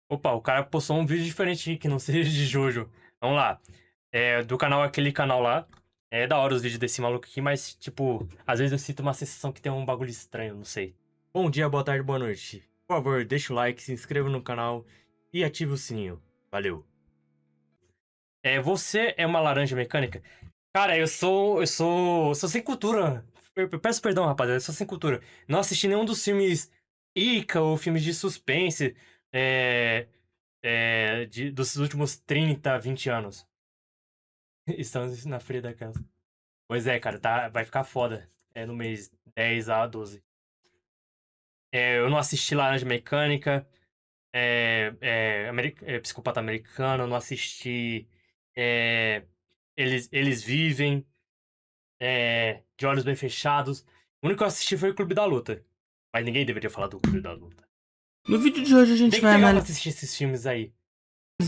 Opa, o cara postou um vídeo diferente aí, que não seja de Jojo. Vamos lá. Do canal, aquele canal lá. É da hora os vídeos desse maluco aqui, mas, tipo, às vezes eu sinto uma sensação que tem um bagulho estranho, não sei. Bom dia, boa tarde, boa noite. Por favor, deixa o like, se inscreva no canal e ative o sininho. Valeu. Você é uma laranja mecânica? Cara, eu sou sem cultura. Eu peço perdão, rapaziada, eu sou sem cultura. Não assisti nenhum dos filmes Ica ou filmes de suspense. É, dos últimos 30, 20 anos. Estamos na Feira da Casa. Pois é, cara, vai ficar foda. É no mês 10 a 12. Eu não assisti Laranja Mecânica, Psicopata Americano, eu não assisti é, Eles Vivem, De Olhos Bem Fechados. O único que eu assisti foi o Clube da Luta. Mas ninguém deveria falar do Clube da Luta. No vídeo de hoje a gente Tem que vai pegar pra analisar assistir esses filmes aí.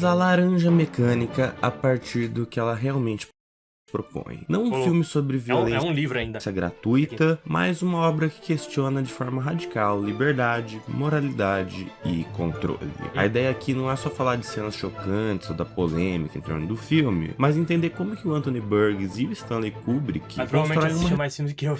a Laranja Mecânica a partir do que ela realmente propõe. Não um Ô, filme sobre é violência um livro ainda. gratuita, mas uma obra que questiona de forma radical liberdade, moralidade e controle. A ideia aqui não é só falar de cenas chocantes ou da polêmica em torno do filme, mas entender como que o Anthony Burgess e o Stanley Kubrick Mas provavelmente constroem uma assistiu mais filmes que eu,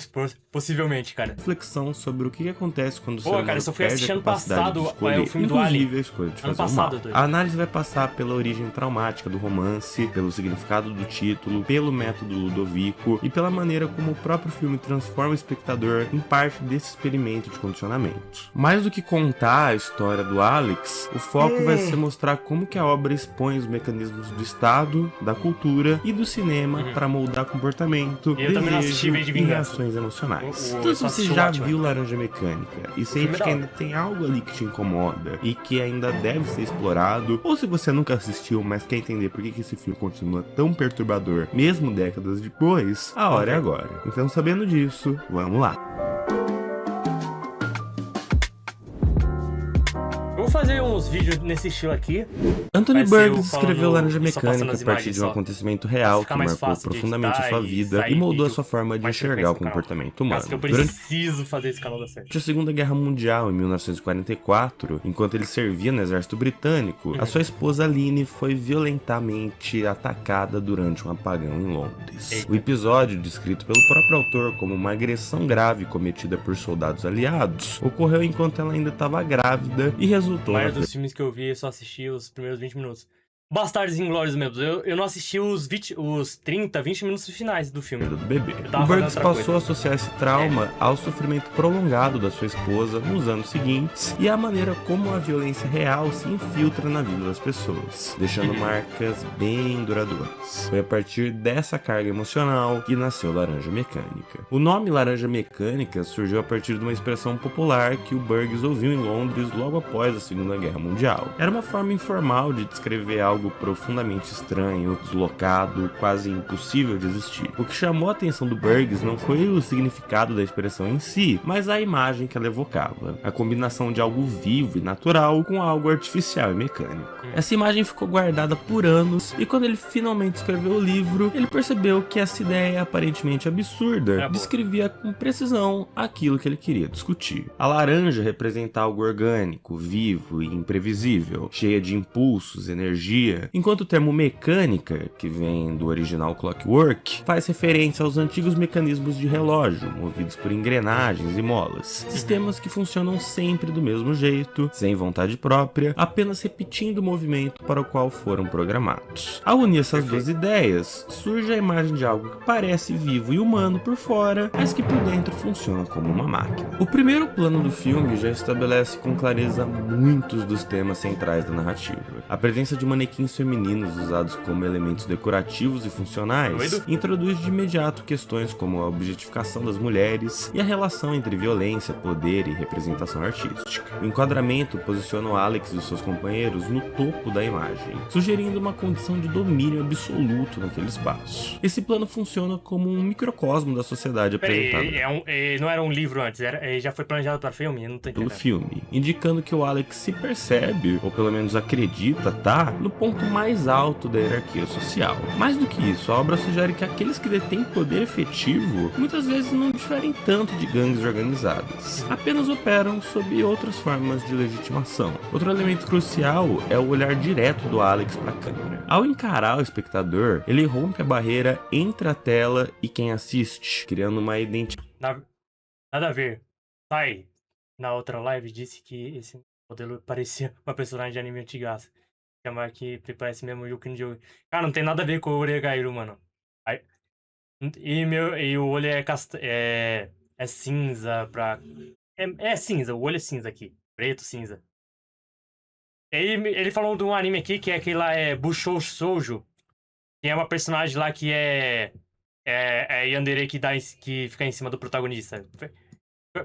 possivelmente, cara. reflexão sobre o que acontece quando o ser Pô, cara, humano eu só fui perde assistir a ano capacidade passado de escolher, o filme do Alien. inclusive a escolha de Ano fazer o mal. passado, doido. A análise vai passar pela origem traumática do romance, pelo significado do título, pelo método Ludovico e pela maneira como o próprio filme transforma o espectador em parte desse experimento de condicionamento. Mais do que contar a história do Alex, o foco vai ser mostrar como que a obra expõe os mecanismos do Estado, da cultura e do cinema para moldar comportamento, E eu também não assisti desejo V de e Vingança. reações emocionais. Eu Então, se só você assisti o já Watchmen. viu Laranja Mecânica e filme é sente da que hora. ainda tem algo ali que te incomoda e que ainda deve ser explorado, ou se você nunca assistiu, mas quer entender por que esse filme continua tão perturbador, mesmo décadas depois, a hora é agora. Então, sabendo disso, vamos lá. Eu vou fazer uns vídeos nesse estilo aqui. Anthony Vai ser eu Burgess escreveu falando Laranja e só passando Mecânica as a partir imagens de um só. acontecimento real que ficar mais marcou fácil de profundamente a editar sua e vida sair e moldou a vídeo sua forma de mais enxergar o frequência no canal. comportamento humano. Caso que eu Durante preciso fazer esse canal dar certo. a Segunda Guerra Mundial, em 1944, enquanto ele servia no exército britânico, a sua esposa Aline foi violentamente atacada durante um apagão em Londres. Eita. O episódio, descrito pelo próprio autor como uma agressão grave cometida por soldados aliados, ocorreu enquanto ela ainda estava grávida e A resultou na maioria dos filmes que eu vi, eu só assisti os primeiros 20 minutos. Bastardos Inglórios mesmo. Eu não assisti os 30, 20 minutos finais do filme. perda do bebê. Eu tava O Burgess fazendo outra passou a associar esse trauma ao sofrimento prolongado da sua esposa nos anos seguintes e à maneira como a violência real se infiltra na vida das pessoas, deixando marcas bem duradouras. Foi a partir dessa carga emocional que nasceu Laranja Mecânica. O nome Laranja Mecânica surgiu a partir de uma expressão popular que o Burgess ouviu em Londres logo após a Segunda Guerra Mundial. Era uma forma informal de descrever algo profundamente estranho, deslocado, quase impossível de existir. O que chamou a atenção do Burgess não foi o significado da expressão em si, mas a imagem que ela evocava, a combinação de algo vivo e natural com algo artificial e mecânico. Essa imagem ficou guardada por anos e quando ele finalmente escreveu o livro, ele percebeu que essa ideia aparentemente absurda descrevia com precisão aquilo que ele queria discutir. A laranja representa algo orgânico, vivo e imprevisível, cheia de impulsos, energia, enquanto o termo mecânica, que vem do original clockwork, faz referência aos antigos mecanismos de relógio, movidos por engrenagens e molas, sistemas que funcionam sempre do mesmo jeito, sem vontade própria, apenas repetindo o movimento para o qual foram programados. Ao unir essas duas ideias, surge a imagem de algo que parece vivo e humano por fora, mas que por dentro funciona como uma máquina. O primeiro plano do filme já estabelece com clareza muitos dos temas centrais da narrativa. A presença de manequins femininos usados como elementos decorativos e funcionais introduz de imediato questões como a objetificação das mulheres e a relação entre violência, poder e representação artística. O enquadramento posiciona o Alex e os seus companheiros no topo da imagem, sugerindo uma condição de domínio absoluto naquele espaço. Esse plano funciona como um microcosmo da sociedade apresentada Não era um livro antes, já foi planejado para filme? Eu não tô pelo entendendo. filme, indicando que o Alex se percebe, ou pelo menos acredita, no ponto ponto mais alto da hierarquia social. Mais do que isso, a obra sugere que aqueles que detêm poder efetivo muitas vezes não diferem tanto de gangues organizadas, apenas operam sob outras formas de legitimação. Outro elemento crucial é o olhar direto do Alex para a câmera. Ao encarar o espectador, ele rompe a barreira entre a tela e quem assiste, criando uma identidade. Nada a ver. Pai, na outra live, disse que esse modelo parecia uma personagem de anime antigaça. Chamar que parece mesmo Yuki no jogo. Cara, não tem nada a ver com o Oregairu, mano. Aí, e o olho é cinza pra... É cinza, o olho é cinza aqui. Preto, cinza. Ele falou de um anime aqui que é aquele lá, Bushou Shoujo. Que é uma personagem lá que é Yandere que fica em cima do protagonista.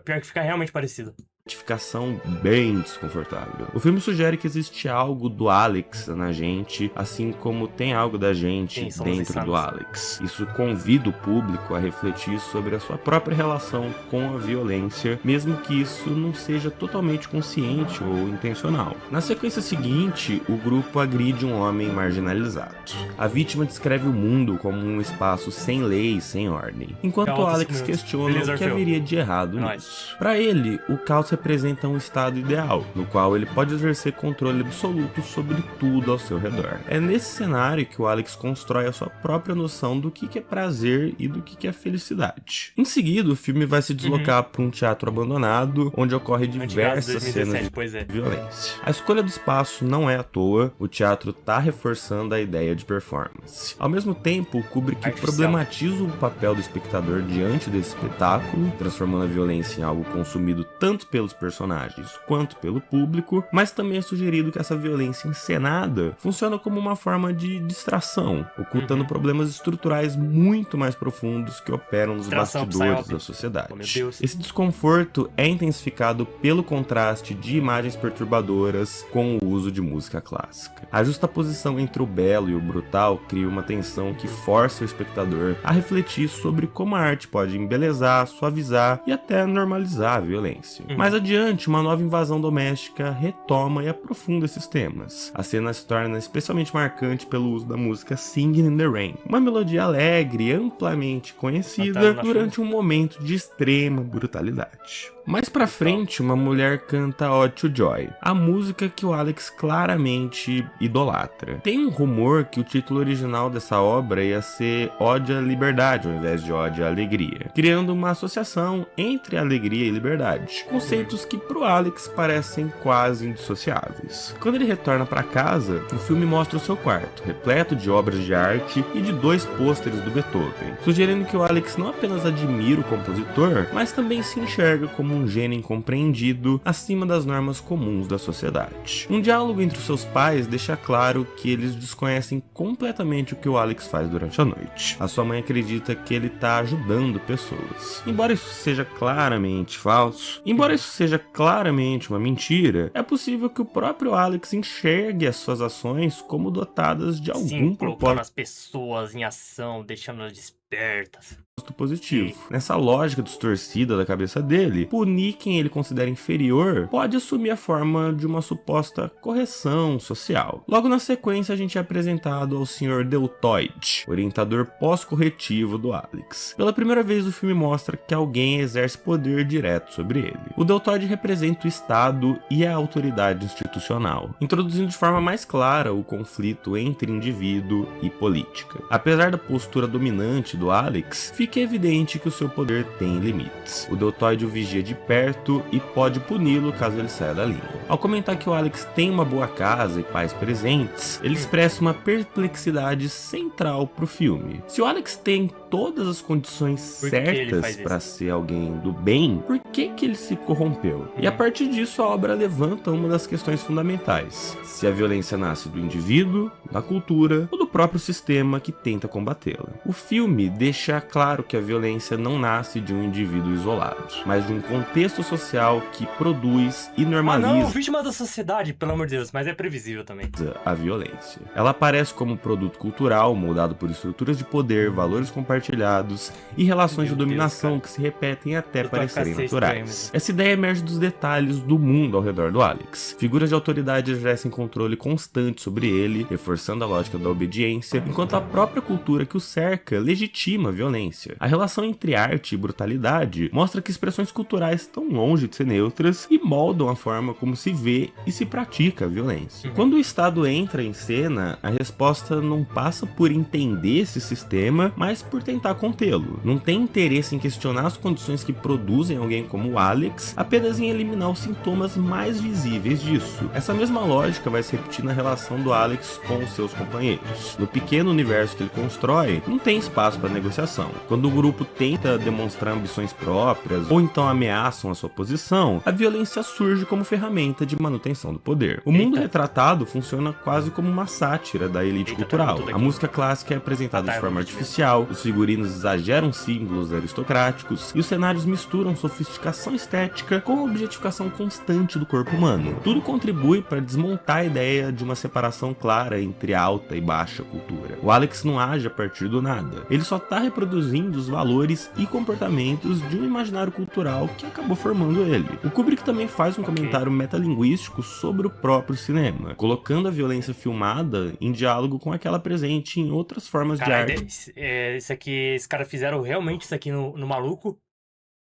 Pior que fica realmente parecido. Identificação bem desconfortável. O filme sugere que existe algo do Alex na gente, assim como tem algo da gente dentro do Alex. Isso convida o público a refletir sobre a sua própria relação com a violência, mesmo que isso não seja totalmente consciente ou intencional. Na sequência seguinte, o grupo agride um homem marginalizado. A vítima descreve o mundo como um espaço sem lei e sem ordem, enquanto o Alex questiona o que haveria de errado nisso. Para ele, o caos representa um estado ideal, no qual ele pode exercer controle absoluto sobre tudo ao seu redor. É nesse cenário que o Alex constrói a sua própria noção do que é prazer e do que é felicidade. Em seguida, o filme vai se deslocar para um teatro abandonado, onde ocorre diversas cenas de violência. A escolha do espaço não é à toa, o teatro está reforçando a ideia de performance. Ao mesmo tempo, o Kubrick problematiza o papel do espectador diante desse espetáculo, transformando a violência em algo consumido tanto pelos personagens quanto pelo público, mas também é sugerido que essa violência encenada funciona como uma forma de distração, ocultando problemas estruturais muito mais profundos que operam nos bastidores da sociedade. Esse desconforto é intensificado pelo contraste de imagens perturbadoras com o uso de música clássica. A justaposição entre o belo e o brutal cria uma tensão que força o espectador a refletir sobre como a arte pode embelezar, suavizar e até normalizar a violência. Mais adiante, uma nova invasão doméstica retoma e aprofunda esses temas. A cena se torna especialmente marcante pelo uso da música Singing in the Rain, uma melodia alegre e amplamente conhecida durante um momento de extrema brutalidade. Mais pra frente, uma mulher canta Ode to Joy, a música que o Alex claramente idolatra. Tem um rumor que o título original dessa obra ia ser Ode à Liberdade, ao invés de Ode à Alegria, criando uma associação entre alegria e liberdade, conceitos que pro Alex parecem quase indissociáveis. Quando ele retorna pra casa, o filme mostra o seu quarto, repleto de obras de arte e de 2 pôsteres do Beethoven, sugerindo que o Alex não apenas admira o compositor, mas também se enxerga como um gênio incompreendido acima das normas comuns da sociedade. Um diálogo entre os seus pais deixa claro que eles desconhecem completamente o que o Alex faz durante a noite. A sua mãe acredita que ele está ajudando pessoas. Embora isso seja claramente falso, embora isso seja claramente uma mentira, é possível que o próprio Alex enxergue as suas ações como dotadas de algum propósito. As pessoas em ação, deixando-as despertas. Positivo. Nessa lógica distorcida da cabeça dele, punir quem ele considera inferior pode assumir a forma de uma suposta correção social. Logo na sequência, a gente é apresentado ao Sr. Deltoid, orientador pós-corretivo do Alex. Pela primeira vez, o filme mostra que alguém exerce poder direto sobre ele. O Deltoid representa o Estado e a autoridade institucional, introduzindo de forma mais clara o conflito entre indivíduo e política. Apesar da postura dominante do Alex, fica evidente que o seu poder tem limites. O Deltoid o vigia de perto e pode puni-lo caso ele saia da linha. Ao comentar que o Alex tem uma boa casa e pais presentes, ele expressa uma perplexidade central pro filme. Se o Alex tem todas as condições certas para ser alguém do bem, por que ele se corrompeu? E a partir disso, a obra levanta uma das questões fundamentais: se a violência nasce do indivíduo, da cultura ou do próprio sistema que tenta combatê-la. O filme deixa claro que a violência não nasce de um indivíduo isolado, mas de um contexto social que produz e normaliza vítima da sociedade, pelo amor de Deus, mas é previsível também. A violência. Ela aparece como produto cultural moldado por estruturas de poder, valores compartilhados compartilhados e relações de Meu Deus, dominação cara. que se repetem até Eu tô parecerem ficando naturais. estranho, Essa ideia emerge dos detalhes do mundo ao redor do Alex. Figuras de autoridade exercem controle constante sobre ele, reforçando a lógica da obediência, enquanto a própria cultura que o cerca legitima a violência. A relação entre arte e brutalidade mostra que expressões culturais estão longe de ser neutras e moldam a forma como se vê e se pratica a violência. Quando o Estado entra em cena, a resposta não passa por entender esse sistema, mas por tentar contê-lo. Não tem interesse em questionar as condições que produzem alguém como o Alex, apenas em eliminar os sintomas mais visíveis disso. Essa mesma lógica vai se repetir na relação do Alex com os seus companheiros. No pequeno universo que ele constrói, não tem espaço para negociação. Quando o grupo tenta demonstrar ambições próprias ou então ameaçam a sua posição, a violência surge como ferramenta de manutenção do poder. O mundo retratado funciona quase como uma sátira da elite cultural. A música clássica é apresentada de forma artificial, os figurinos exageram símbolos aristocráticos e os cenários misturam sofisticação estética com a objetificação constante do corpo humano. Tudo contribui para desmontar a ideia de uma separação clara entre alta e baixa cultura. O Alex não age a partir do nada. Ele só está reproduzindo os valores e comportamentos de um imaginário cultural que acabou formando ele. O Kubrick também faz um comentário metalinguístico sobre o próprio cinema, colocando a violência filmada em diálogo com aquela presente em outras formas de arte. Esses caras fizeram realmente isso aqui no maluco.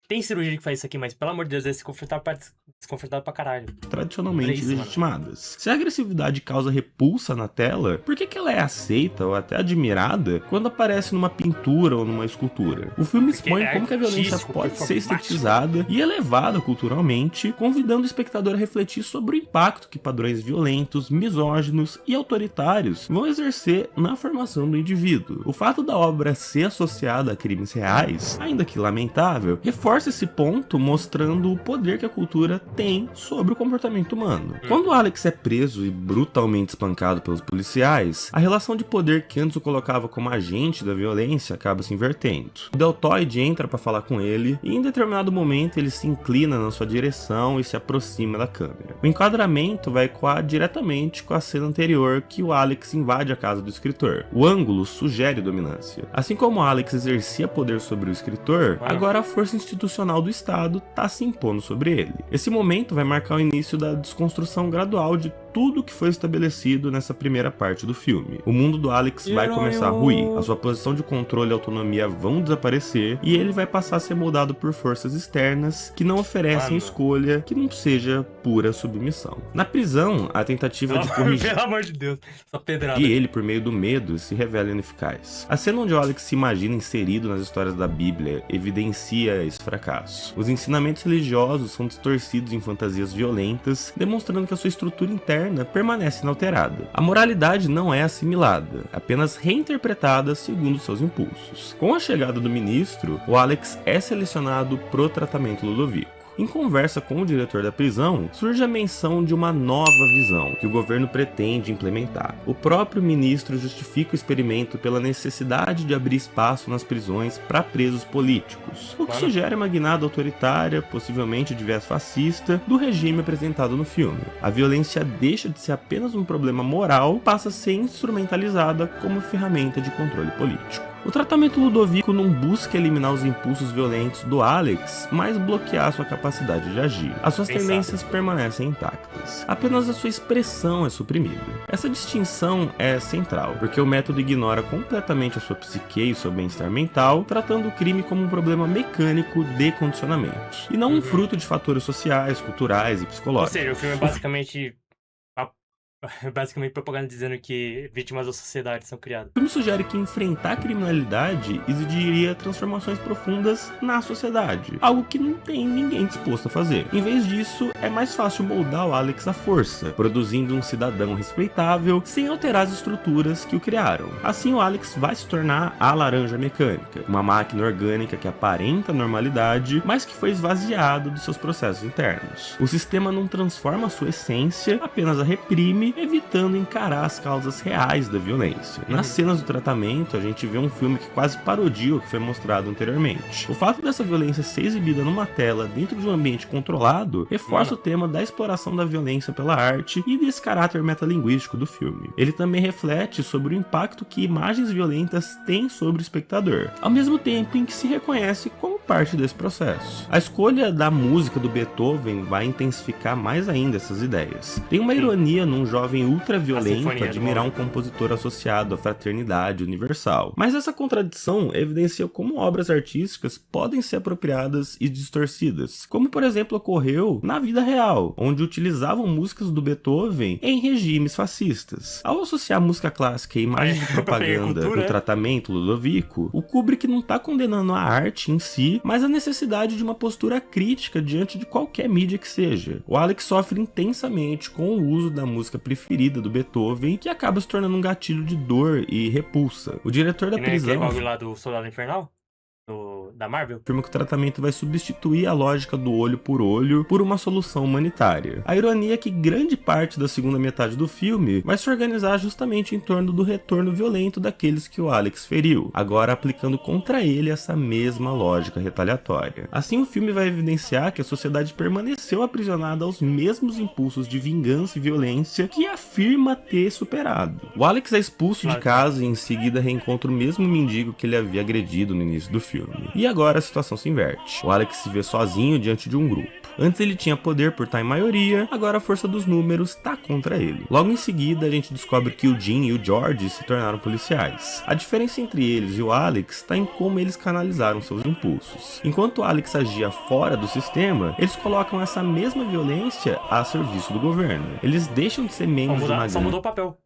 Tem cirurgia que faz isso aqui, mas pelo amor de Deus, é desconfortável pra caralho. Tradicionalmente Isso, legitimadas. Se a agressividade causa repulsa na tela, por que ela é aceita ou até admirada quando aparece numa pintura ou numa escultura? O filme expõe como que a violência pode ser estetizada e elevada culturalmente, convidando o espectador a refletir sobre o impacto que padrões violentos, misóginos e autoritários vão exercer na formação do indivíduo. O fato da obra ser associada a crimes reais, ainda que lamentável, reforça esse ponto mostrando o poder que a cultura tem sobre o comportamento humano. Quando Alex é preso e brutalmente espancado pelos policiais, a relação de poder que antes o colocava como agente da violência acaba se invertendo. O deltoide entra para falar com ele e em determinado momento ele se inclina na sua direção e se aproxima da câmera. O enquadramento vai ecoar diretamente com a cena anterior que o Alex invade a casa do escritor. O ângulo sugere dominância. Assim como Alex exercia poder sobre o escritor, agora a força institucional do Estado está se impondo sobre ele. Esse momento vai marcar o início da desconstrução gradual de tudo que foi estabelecido nessa primeira parte do filme. O mundo do Alex vai começar a ruir, a sua posição de controle e autonomia vão desaparecer e ele vai passar a ser moldado por forças externas que não oferecem escolha que não seja pura submissão. Na prisão, a tentativa de corrigir Pelo amor de Deus, só pedrada. e ele, por meio do medo, se revela ineficaz. A cena onde o Alex se imagina inserido nas histórias da Bíblia evidencia esse fracasso. Os ensinamentos religiosos são distorcidos em fantasias violentas, demonstrando que a sua estrutura interna permanece inalterada. A moralidade não é assimilada, apenas reinterpretada segundo seus impulsos. Com a chegada do ministro, o Alex é selecionado pro tratamento Ludovico. Em conversa com o diretor da prisão, surge a menção de uma nova visão que o governo pretende implementar. O próprio ministro justifica o experimento pela necessidade de abrir espaço nas prisões para presos políticos, o que sugere uma guinada autoritária, possivelmente de viés fascista, do regime apresentado no filme. A violência deixa de ser apenas um problema moral, passa a ser instrumentalizada como ferramenta de controle político. O tratamento Ludovico não busca eliminar os impulsos violentos do Alex, mas bloquear sua capacidade de agir. As suas tendências permanecem intactas. Apenas a sua expressão é suprimida. Essa distinção é central, porque o método ignora completamente a sua psique e seu bem-estar mental, tratando o crime como um problema mecânico de condicionamento, e não um fruto de fatores sociais, culturais e psicológicos. Ou seja, o filme é basicamente propaganda dizendo que vítimas da sociedade são criadas. O filme sugere que enfrentar a criminalidade exigiria transformações profundas na sociedade, algo que não tem ninguém disposto a fazer. Em vez disso, é mais fácil moldar o Alex à força, produzindo um cidadão respeitável sem alterar as estruturas que o criaram. Assim, o Alex vai se tornar a laranja mecânica, uma máquina orgânica que aparenta normalidade, mas que foi esvaziado dos seus processos internos. O sistema não transforma a sua essência, apenas a reprime filme, evitando encarar as causas reais da violência. Nas cenas do tratamento, a gente vê um filme que quase parodia o que foi mostrado anteriormente. O fato dessa violência ser exibida numa tela dentro de um ambiente controlado reforça o tema da exploração da violência pela arte e desse caráter metalinguístico do filme. Ele também reflete sobre o impacto que imagens violentas têm sobre o espectador, ao mesmo tempo em que se reconhece como parte desse processo. A escolha da música do Beethoven vai intensificar mais ainda essas ideias. Tem uma ironia num jovem ultraviolento admirar um compositor associado à fraternidade universal, mas essa contradição evidencia como obras artísticas podem ser apropriadas e distorcidas, como por exemplo ocorreu na vida real, onde utilizavam músicas do Beethoven em regimes fascistas. Ao associar música clássica e imagens de propaganda do tratamento Ludovico, o Kubrick não está condenando a arte em si, mas a necessidade de uma postura crítica diante de qualquer mídia que seja. O Alex sofre intensamente com o uso da música preferida do Beethoven, que acaba se tornando um gatilho de dor e repulsa. O diretor da prisão... Aquele bagulho lá do Soldado Infernal? Da Marvel? Afirma que o tratamento vai substituir a lógica do olho por uma solução humanitária. A ironia é que grande parte da segunda metade do filme vai se organizar justamente em torno do retorno violento daqueles que o Alex feriu, agora aplicando contra ele essa mesma lógica retaliatória. Assim, o filme vai evidenciar que a sociedade permaneceu aprisionada aos mesmos impulsos de vingança e violência que afirma ter superado. O Alex é expulso de casa e em seguida reencontra o mesmo mendigo que ele havia agredido no início do filme. E agora a situação se inverte. O Alex se vê sozinho diante de um grupo. Antes ele tinha poder por estar em maioria, agora a força dos números está contra ele. Logo em seguida a gente descobre que o Jim e o George se tornaram policiais. A diferença entre eles e o Alex está em como eles canalizaram seus impulsos. Enquanto o Alex agia fora do sistema, eles colocam essa mesma violência a serviço do governo. Eles deixam de ser membros de uma gangue. Só mudou o papel.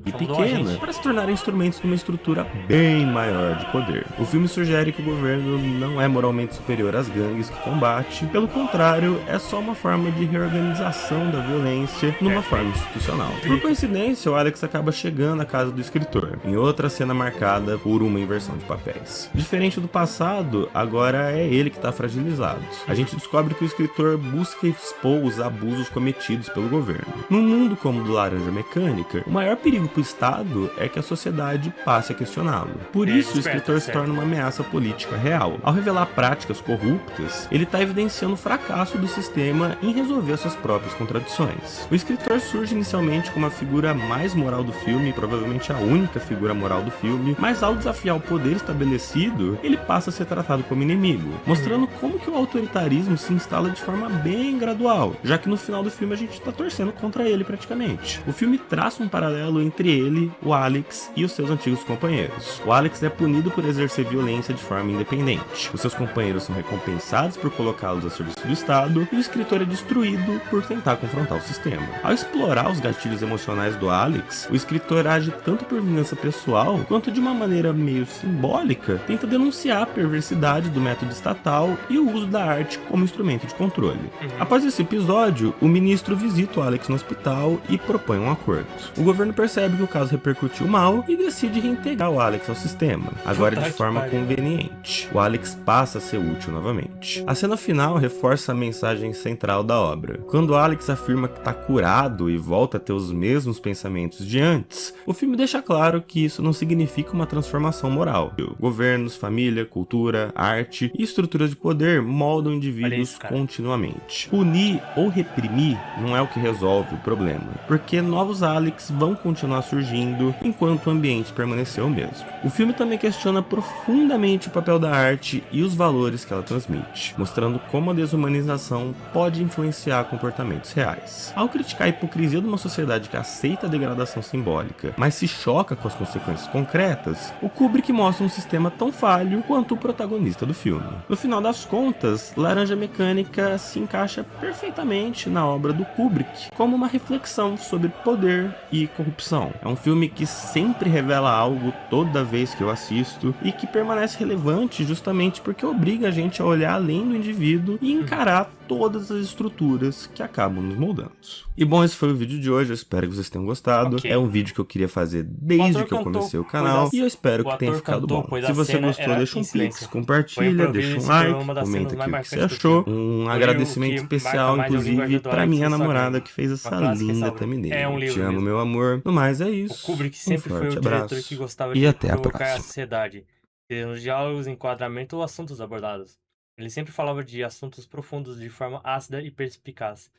E pequena, para se tornarem instrumentos de uma estrutura bem maior de poder. O filme sugere que o governo não é moralmente superior às gangues que combate, pelo contrário, é só uma forma de reorganização da violência numa forma institucional. Por coincidência, o Alex acaba chegando à casa do escritor, em outra cena marcada por uma inversão de papéis. Diferente do passado, agora é ele que está fragilizado. A gente descobre que o escritor busca expor os abusos cometidos pelo governo. Num mundo como o do Laranja Mecânica, o maior perigo para o Estado é que a sociedade passe a questioná-lo. Por isso, o escritor se torna uma ameaça política real. Ao revelar práticas corruptas, ele está evidenciando o fracasso do sistema em resolver suas próprias contradições. O escritor surge inicialmente como a figura mais moral do filme, provavelmente a única figura moral do filme, mas ao desafiar o poder estabelecido, ele passa a ser tratado como inimigo, mostrando como que o autoritarismo se instala de forma bem gradual, já que no final do filme a gente está torcendo contra ele praticamente. O filme traça um paralelo entre ele, o Alex e os seus antigos companheiros. O Alex é punido por exercer violência de forma independente. Os seus companheiros são recompensados por colocá-los a serviço do Estado e o escritor é destruído por tentar confrontar o sistema. Ao explorar os gatilhos emocionais do Alex, o escritor age tanto por vingança pessoal, quanto de uma maneira meio simbólica, tenta denunciar a perversidade do método estatal e o uso da arte como instrumento de controle. Após esse episódio, o ministro visita o Alex no hospital e propõe um acordo. O governo percebe que o caso repercutiu mal e decide reintegrar o Alex ao sistema, agora de forma conveniente. O Alex passa a ser útil novamente. A cena final reforça a mensagem central da obra. Quando o Alex afirma que está curado e volta a ter os mesmos pensamentos de antes, o filme deixa claro que isso não significa uma transformação moral. Governos, família, cultura, arte e estruturas de poder moldam indivíduos continuamente. Punir ou reprimir não é o que resolve o problema, porque novos Alex vão continuar surgindo enquanto o ambiente permaneceu o mesmo. O filme também questiona profundamente o papel da arte e os valores que ela transmite, mostrando como a desumanização pode influenciar comportamentos reais. Ao criticar a hipocrisia de uma sociedade que aceita a degradação simbólica, mas se choca com as consequências concretas, o Kubrick mostra um sistema tão falho quanto o protagonista do filme. No final das contas, Laranja Mecânica se encaixa perfeitamente na obra do Kubrick como uma reflexão sobre poder e corrupção. É um filme que sempre revela algo toda vez que eu assisto e que permanece relevante justamente porque obriga a gente a olhar além do indivíduo e encarar todas as estruturas que acabam nos moldando. E bom, esse foi o vídeo de hoje, eu espero que vocês tenham gostado. Ok. É um vídeo que eu queria fazer desde que eu cantou, comecei o pois canal, e eu espero o que tenha ator ficado cantou, bom. pois Se a você cena gostou, era deixa em um silêncio. pix, Foi compartilha, improviso deixa e um se tornou like, uma das cenas comenta aqui mais o que você marcantes do achou. filme. Um O agradecimento livro que especial, marca mais é o inclusive, linguajar do pra Alex minha e sua namorada gangue. que fez Uma essa clássica linda obra. thumbnail. É um Te livro amo, mesmo. meu amor. No mais é O isso. Kubrick Um sempre foi forte o diretor que abraço gostava e de até a provocar a próxima. sociedade, seja nos diálogos, enquadramento ou assuntos abordados. Ele sempre falava de assuntos profundos de forma ácida e perspicaz,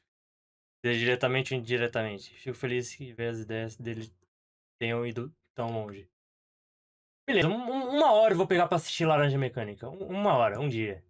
seja diretamente ou indiretamente. Fico feliz que ver as ideias dele tenham ido tão longe. Beleza, uma hora eu vou pegar pra assistir Laranja Mecânica. Uma hora, um dia.